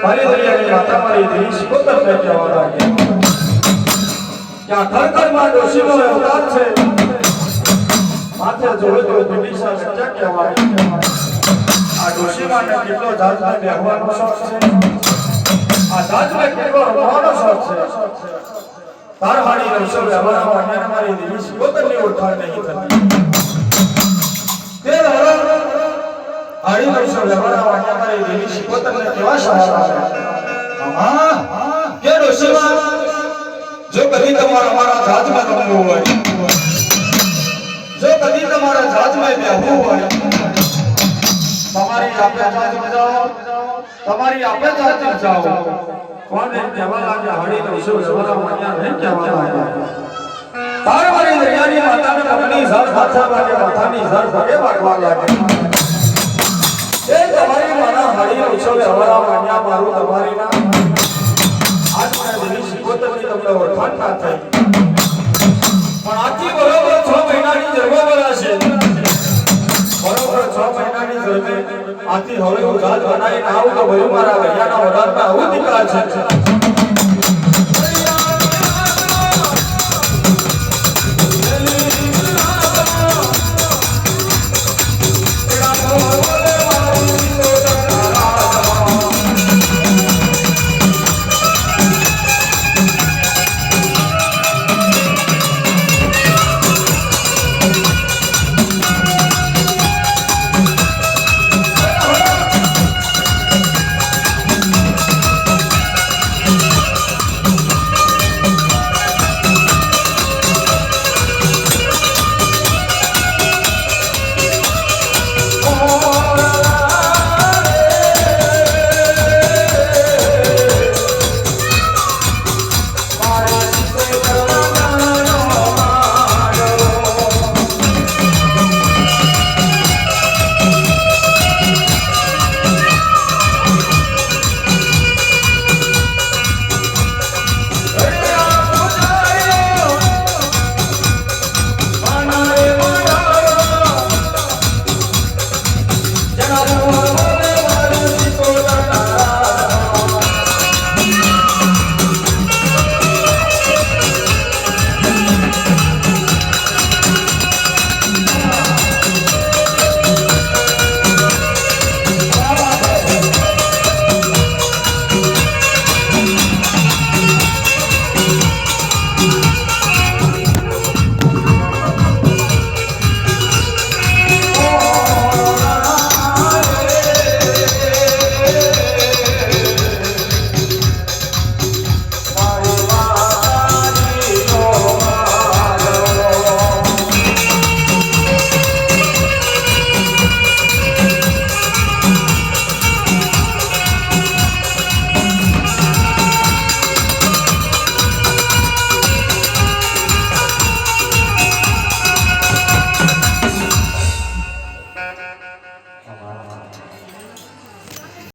મારી દરિયાની માતા મારી દેવી શિકોતર ને કહેવા લાગ્યા ત્યાં ખરખરમાં ડોશીનો અવતાર છે માથે જોડે તો દિશા સચ્ચા કહેવાય આ ડોશીમાને કેટલો જાતને બેહવાનો શોખ છે આ જાતને કેટલો રમવાનો શોખ છે તારહાણી રવસો વ્યવહારમાં અન્યને મારી દેવી શિકોતરની ઓળખાણ નહીં થતી તે હારી રવસો વ્યવહારમાં અન્ય મારી દેવી શિકોતરને કેવા સહારા છે હા કે ડોશીમાં જો કદી તમારા અમારા જાતમાં રમવું હોય જો કદી તમારા જાતમાં બેહવું હોય તમારી આપે જાતમાં જાઓ તમારી આપે જાતમાં જાઓ કોને કહેવા લાગ્યા હાડી રવસો વ્યવહારમાં અન્ય નહીં કહેવા લાગ્યા તાર મારી દરિયાની માતાને પગની ઝર માથા માટે માથાની ઝર ભગે વાગવા લાગ્યા એ તમારી માના હાડી રવસો વ્યવહારમાં અન્ય મારું તમારી ના આજ મને દેવી શિકોતરની તમને ઓળખાણ ના થઈ પણ આથી બરોબર 6 મહિનાની જન્મવેળા છે બરોબર 6 મહિનાની જન્મે આથી હવે હું જાત બનાવીને આવું તો ભયું મારા ગૈયાના વડારમાં આવું દીકરા છે